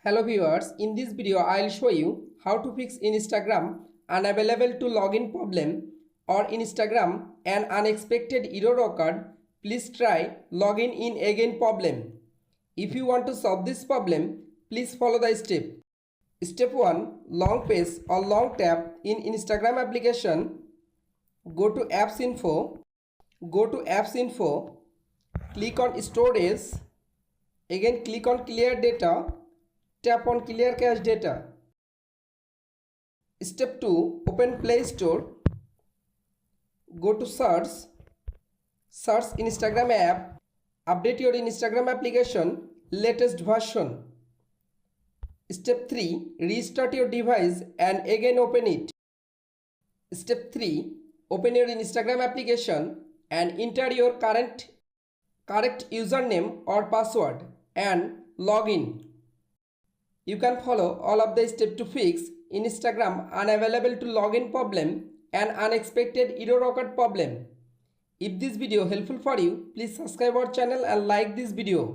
Hello viewers, in this video I'll show you how to fix Instagram unavailable to login problem or Instagram an unexpected error occurred. Please try login in again problem. If you want to solve this problem, please follow the step. Step 1. Long press or long tap in Instagram application. Go to apps info. Click on storage. Again click on clear data. Tap on clear cache data. Step 2. Open Play Store. Go to search Instagram app. Update your Instagram application latest version. Step 3. Restart your device and again open it. Step 3. Open your Instagram application and enter your correct username or password and log in. You can follow all of the steps to fix Instagram unavailable to login problem and unexpected error occurred problem. If this video helpful for you, please subscribe our channel and like this video.